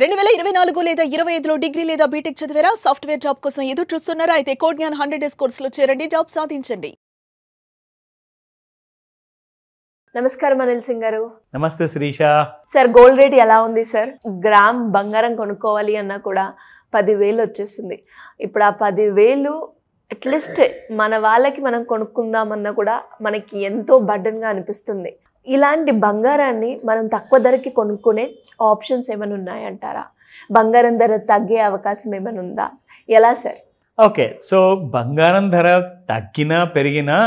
2024 లేదా 25లో డిగ్రీ లేదా బీటెక్ చదివారా? సాఫ్ట్వేర్ జాబ్ కోసం ఎదురు చూస్తున్నారా? అయితే కోడ్ జ్ఞాన్ 100 డేస్ కోర్సులో చేరండి, జాబ్ సాధించండి. నమస్కారం అనిల్ సింగ్ గారు. నమస్తే శిరీష. సార్, గోల్డ్ రేట్ ఎలా ఉంది సార్? గ్రామ్ బంగారం కొనుక్కోవాలి అన్నా కూడా 10,000 వచ్చేస్తుంది. ఇప్పుడు ఆ 10,000 అట్లీస్ట్ మన వాళ్ళకి మనం కొనుక్కుందామన్నా కూడా మనకి ఎంతో బర్డన్గా అనిపిస్తుంది. ఇలాంటి బంగారాన్ని మనం తక్కువ ధరకి కొనుక్కునే ఆప్షన్స్ ఏమైనా ఉన్నాయంటారా? బంగారం ధర తగ్గే అవకాశం ఏమైనా ఉందా? ఎలా సార్? ఓకే, సో బంగారం ధర తగ్గినా పెరిగినా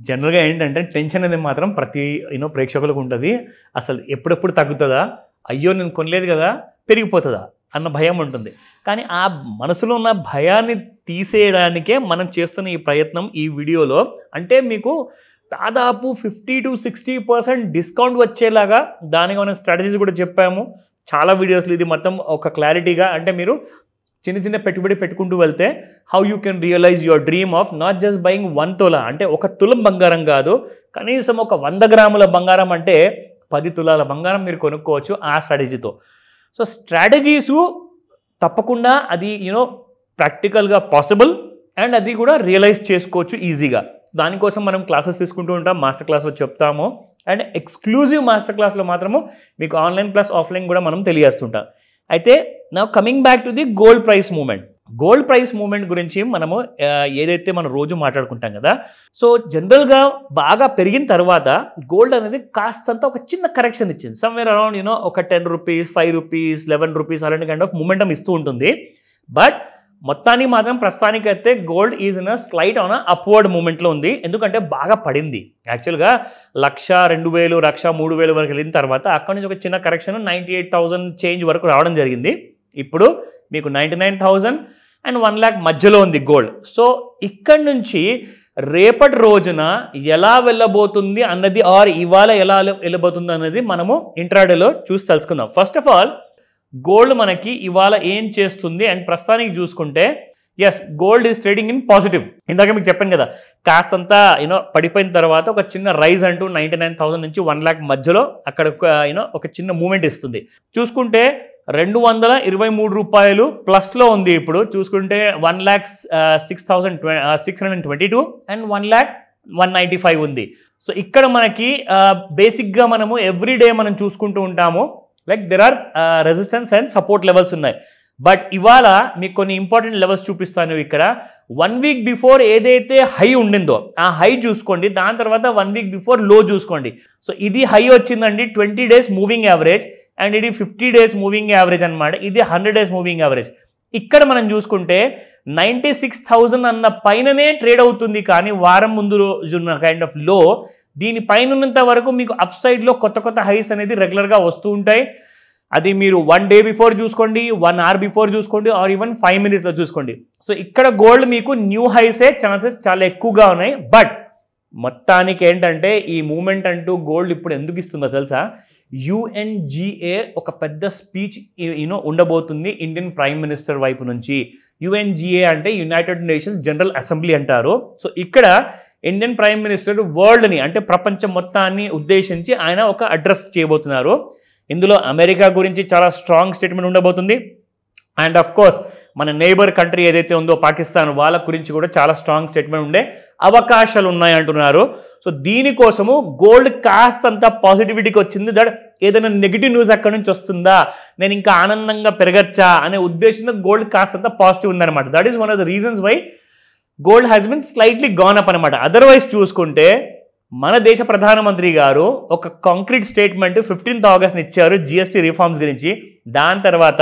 జనరల్గా ఏంటంటే టెన్షన్ అనేది మాత్రం ప్రతి ప్రేక్షకులకు ఉంటుంది. అసలు ఎప్పుడెప్పుడు తగ్గుతుందా, అయ్యో నేను కొనలేదు కదా పెరిగిపోతుందా అన్న భయం ఉంటుంది. కానీ ఆ మనసులో ఉన్న భయాన్ని తీసేయడానికే మనం చేస్తున్న ఈ ప్రయత్నం ఈ వీడియోలో. అంటే మీకు దాదాపు 50 to 60% డిస్కౌంట్ వచ్చేలాగా దానికి మనం స్ట్రాటజీస్ కూడా చెప్పాము చాలా వీడియోస్లో. ఇది మొత్తం ఒక క్లారిటీగా, అంటే మీరు చిన్న చిన్న పెట్టుబడి పెట్టుకుంటూ వెళ్తే how you can realise your dream of not just buying 1 తులా, అంటే 1 తులం బంగారం కాదు, కనీసం ఒక 100 గ్రాముల బంగారం, అంటే 10 తులాల బంగారం మీరు కొనుక్కోవచ్చు ఆ స్ట్రాటజీతో. సో స్ట్రాటజీసు తప్పకుండా అది ప్రాక్టికల్గా పాసిబుల్, అండ్ అది కూడా రియలైజ్ చేసుకోవచ్చు ఈజీగా. దానికోసం మనం క్లాసెస్ తీసుకుంటూ ఉంటాం, మాస్టర్ క్లాస్లో చెప్తాము, అండ్ ఎక్స్క్లూజివ్ మాస్టర్ క్లాస్లో మాత్రము మీకు ఆన్లైన్ ప్లస్ ఆఫ్లైన్ కూడా మనం తెలియజేస్తుంటాం. అయితే నా coming back to the gold price movement. Gold price movement గురించి మనము ఏదైతే మనం రోజు మాట్లాడుకుంటాం కదా, సో జనరల్గా బాగా పెరిగిన తర్వాత గోల్డ్ అనేది కాస్తంత ఒక చిన్న కరెక్షన్ ఇచ్చింది. సమ్వేర్ అరౌండ్ ఒక 10 రూపీస్, 5 రూపీస్, 11 రూపీస్ అలాంటి కైండ్ ఆఫ్ మూమెంటం ఇస్తూ ఉంటుంది. బట్ మొత్తానికి మాత్రం ప్రస్తుతానికైతే gold is in a slight on upward మూమెంట్లో ఉంది. ఎందుకంటే బాగా పడింది. యాక్చువల్గా 1,00,000, 2,000, 1,00,000, 3,000 వరకు వెళ్ళిన తర్వాత అక్కడ నుంచి ఒక చిన్న కరెక్షన్ 98,000 చేంజ్ వరకు రావడం జరిగింది. ఇప్పుడు మీకు 99,000 అండ్ 1,00,000 మధ్యలో ఉంది గోల్డ్. సో ఇక్కడి నుంచి రేపటి రోజున ఎలా వెళ్ళబోతుంది అన్నది, ఆర్ ఇవాళ ఎలా వెళ్ళబోతుంది అన్నది మనము ఇంట్రాడేలో చూసి తెలుసుకుందాం. ఫస్ట్ ఆఫ్ ఆల్ గోల్డ్ మనకి ఇవాళ ఏం చేస్తుంది అండ్ ప్రస్తుతానికి చూసుకుంటే, yes, gold is trading in positive. ఇందాక మీకు చెప్పాను కదా, కాస్తంతా పడిపోయిన తర్వాత ఒక చిన్న రైజ్ అంటూ 99,000 నుంచి 1,00,000 మధ్యలో అక్కడ ఒక చిన్న మూమెంట్ ఇస్తుంది. చూసుకుంటే 223 రూపాయలు ప్లస్లో ఉంది. ఇప్పుడు చూసుకుంటే 1,06,622 అండ్ 1,01,95 ఉంది. సో ఇక్కడ మనకి బేసిక్గా మనము ఎవ్రీడే మనం చూసుకుంటూ ఉంటాము, like there are resistance and support levels ఉన్నాయి. బట్ ఇవాళ మీకు కొన్ని ఇంపార్టెంట్ లెవెల్స్ చూపిస్తాను. ఇక్కడ 1 వీక్ బిఫోర్ ఏదైతే హై ఉండిందో ఆ హై చూసుకోండి, దాని తర్వాత 1 వీక్ బిఫోర్ లో చూసుకోండి. సో ఇది హై వచ్చిందండి 20 డేస్ మూవింగ్ యావరేజ్, అండ్ ఇది 50 డేస్ మూవింగ్ యావరేజ్ అనమాట. ఇది 100 డేస్ మూవింగ్ యావరేజ్. ఇక్కడ మనం చూసుకుంటే 96,000 అన్న పైననే ట్రేడ్ అవుతుంది, కానీ వారం ముందు రోజున్న కైండ్ ఆఫ్ లో దీనిపైన ఉన్నంత వరకు మీకు అప్ సైడ్లో కొత్త కొత్త హైస్ అనేది రెగ్యులర్గా వస్తూ ఉంటాయి. అది మీరు 1 డే బిఫోర్ చూసుకోండి, 1 అవర్ బిఫోర్ చూసుకోండి, ఆర్ ఈవెన్ 5 మినిట్స్లో చూసుకోండి. సో ఇక్కడ గోల్డ్ మీకు న్యూ హైసే ఛాన్సెస్ చాలా ఎక్కువగా ఉన్నాయి. బట్ మొత్తానికి ఏంటంటే ఈ మూమెంట్ అంటూ గోల్డ్ ఇప్పుడు ఎందుకు ఇస్తుందో తెలుసా? UNGA ఒక పెద్ద స్పీచ్ ఉండబోతుంది ఇండియన్ ప్రైమ్ మినిస్టర్ వైపు నుంచి. UNGA అంటే యునైటెడ్ నేషన్స్ జనరల్ అసెంబ్లీ అంటారు. సో ఇక్కడ ఇండియన్ ప్రైమ్ మినిస్టర్ వరల్డ్ని, అంటే ప్రపంచం మొత్తాన్ని ఉద్దేశించి ఆయన ఒక అడ్రస్ చేయబోతున్నారు. ఇందులో అమెరికా గురించి చాలా స్ట్రాంగ్ స్టేట్మెంట్ ఉండబోతుంది, అండ్ ఆఫ్ కోర్స్ మన నైబర్ కంట్రీ ఏదైతే ఉందో పాకిస్తాన్, వాళ్ళ గురించి కూడా చాలా స్ట్రాంగ్ స్టేట్మెంట్ ఉండే అవకాశాలు ఉన్నాయి అంటున్నారు. సో దీనికోసము గోల్డ్ కాస్తంత పాజిటివిటీకి వచ్చింది. దట్ ఏదైనా నెగిటివ్ న్యూస్ అక్కడి నుంచి వస్తుందా, నేను ఇంకా ఆనందంగా పెరగచ్చా అనే ఉద్దేశంతో గోల్డ్ కాస్తంత పాజిటివ్ ఉందన్నమాట. That is one of the reasons why gold has been slightly gone up అనమాట. అదర్వైజ్ చూసుకుంటే మన దేశ ప్రధానమంత్రి గారు ఒక కాంక్రీట్ స్టేట్మెంట్ 15th ఆగస్ట్ని ఇచ్చారు GST రిఫార్మ్స్ గురించి. దాని తర్వాత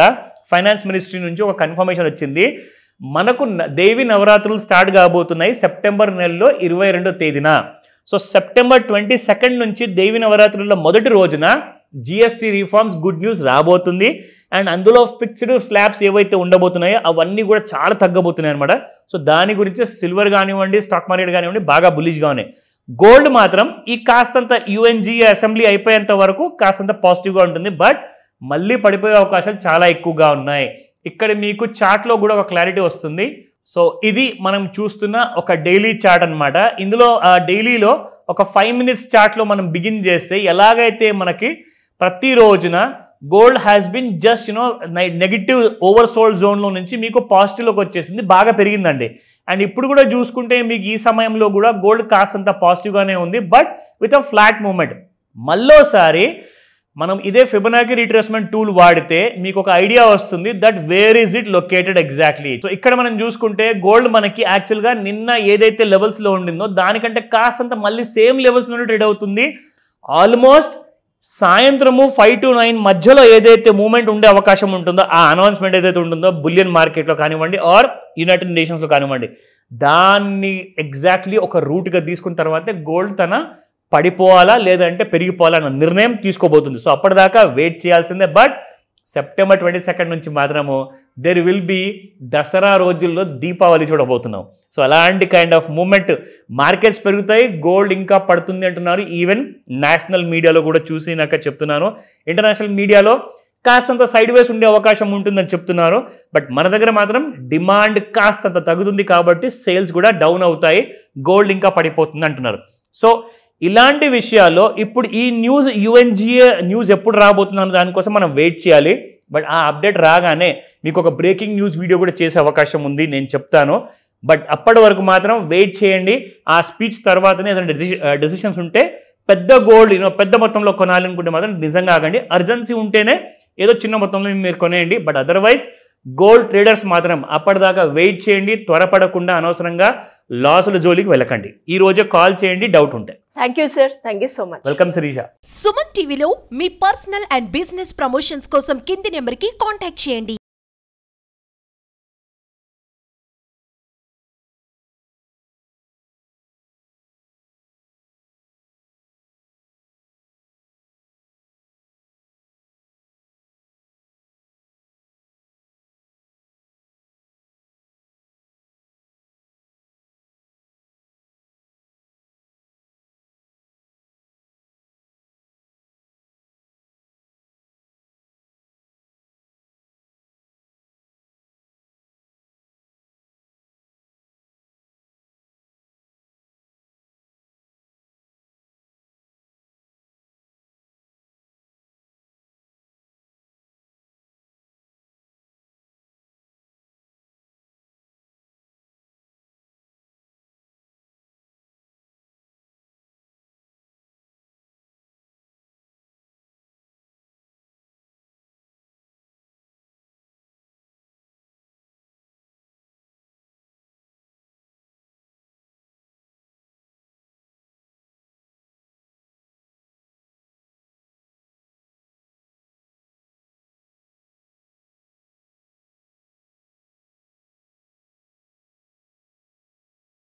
ఫైనాన్స్ మినిస్ట్రీ నుంచి ఒక కన్ఫర్మేషన్ వచ్చింది, మనకు దేవి నవరాత్రులు స్టార్ట్ కాబోతున్నాయి సెప్టెంబర్ నెలలో 22వ తేదీన. సో సెప్టెంబర్ 22nd నుంచి దేవి నవరాత్రుల మొదటి రోజున GST రిఫార్మ్స్ గుడ్ న్యూస్ రాబోతుంది, అండ్ అందులో ఫిక్స్డ్ స్లాబ్స్ ఏవైతే ఉండబోతున్నాయో అవన్నీ కూడా చాలా తగ్గబోతున్నాయి అనమాట. సో దాని గురించి సిల్వర్ కానివ్వండి, స్టాక్ మార్కెట్ కానివ్వండి బాగా బులిష్గా ఉన్నాయి. గోల్డ్ మాత్రం ఈ కాస్తంత UNGA అసెంబ్లీ అయిపోయేంత వరకు కాస్తంత పాజిటివ్గా ఉంటుంది, బట్ మళ్ళీ పడిపోయే అవకాశాలు చాలా ఎక్కువగా ఉన్నాయి. ఇక్కడ మీకు చార్ట్లో కూడా ఒక క్లారిటీ వస్తుంది. సో ఇది మనం చూస్తున్న ఒక డైలీ చార్ట్ అనమాట. ఇందులో డైలీలో ఒక 5 minutes చార్ట్లో మనం బిగిన్ చేస్తే ఎలాగైతే మనకి ప్రతి రోజున gold has bin just negative over sold జోన్లో నుంచి మీకు పాజిటివ్లోకి వచ్చేసింది, బాగా పెరిగిందండి. అండ్ ఇప్పుడు కూడా చూసుకుంటే మీకు ఈ సమయంలో కూడా గోల్డ్ కాస్తంత పాజిటివ్గానే ఉంది, but with a flat movement. మళ్ళోసారి మనం ఇదే ఫిబొనాకీ రిట్రేస్మెంట్ టూల్ వాడితే మీకు ఒక ఐడియా వస్తుంది that where is it located exactly. So ఇక్కడ మనం చూసుకుంటే గోల్డ్ మనకి యాక్చువల్గా నిన్న ఏదైతే లెవెల్స్లో ఉండిందో దానికంటే కాస్తంత మళ్ళీ సేమ్ లెవెల్స్లోనే ట్రేడ్ అవుతుంది. ఆల్మోస్ట్ సాయంత్రము 5 to 9 మధ్యలో ఏదైతే మూమెంట్ ఉండే అవకాశం ఉంటుందో, ఆ అనౌన్స్మెంట్ ఏదైతే ఉంటుందో బులియన్ మార్కెట్లో కానివ్వండి ఆర్ యునైటెడ్ నేషన్స్లో కానివ్వండి, దాన్ని ఎగ్జాక్ట్లీ ఒక రూట్గా తీసుకున్న తర్వాతే గోల్డ్ తన పడిపోవాలా లేదంటే పెరిగిపోవాలా అన్న నిర్ణయం తీసుకోబోతుంది. సో అప్పటిదాకా వెయిట్ చేయాల్సిందే. బట్ సెప్టెంబర్ 22 నుంచి మాత్రము దెర్ విల్ బి దసరా రోజుల్లో దీపావళి చూడబోతున్నాం. సో అలాంటి కైండ్ ఆఫ్ మూమెంట్, మార్కెట్స్ పెరుగుతాయి, గోల్డ్ ఇంకా పడుతుంది అంటున్నారు. ఈవెన్ నేషనల్ మీడియాలో కూడా చూసినాక చెప్తున్నాను, ఇంటర్నేషనల్ మీడియాలో కాస్తంత సైడ్ వేస్ ఉండే అవకాశం ఉంటుందని చెప్తున్నారు. బట్ మన దగ్గర మాత్రం డిమాండ్ కాస్తంత తగ్గుతుంది కాబట్టి సేల్స్ కూడా డౌన్ అవుతాయి, గోల్డ్ ఇంకా పడిపోతుంది అంటున్నారు. సో ఇలాంటి విషయాల్లో ఇప్పుడు ఈ న్యూస్ UNGA న్యూస్ ఎప్పుడు రాబోతుందన్న దానికోసం మనం వెయిట్ చేయాలి. బట్ ఆ అప్డేట్ రాగానే మీకు ఒక బ్రేకింగ్ న్యూస్ వీడియో కూడా చేసే అవకాశం ఉంది, నేను చెప్తాను. బట్ అప్పటి వరకు మాత్రం వెయిట్ చేయండి. ఆ స్పీచ్ తర్వాతనే ఏదైనా డెసిషన్స్ ఉంటే పెద్ద గోల్డ్ పెద్ద మొత్తంలో కొనాలనుకుంటే మాత్రం నిజంగా ఆగండి. అర్జెన్సీ ఉంటేనే ఏదో చిన్న మొత్తంలో మీరు కొనేయండి. బట్ అదర్వైజ్ గోల్డ్ ట్రేడర్స్ మాత్రం అప్పటిదాకా వెయిట్ చేయండి, త్వరపడకుండా అనవసరంగా లాసుల జోలికి వెళ్ళకండి. ఈ రోజే కాల్ చేయండి డౌట్ ఉంటే. Thank you sir, thank you so much. Welcome Shirisha. Suman టీవీలో మీ పర్సనల్ అండ్ బిజినెస్ ప్రమోషన్స్ కోసం కింది నెంబర్కి కాంటాక్ట్ చేయండి.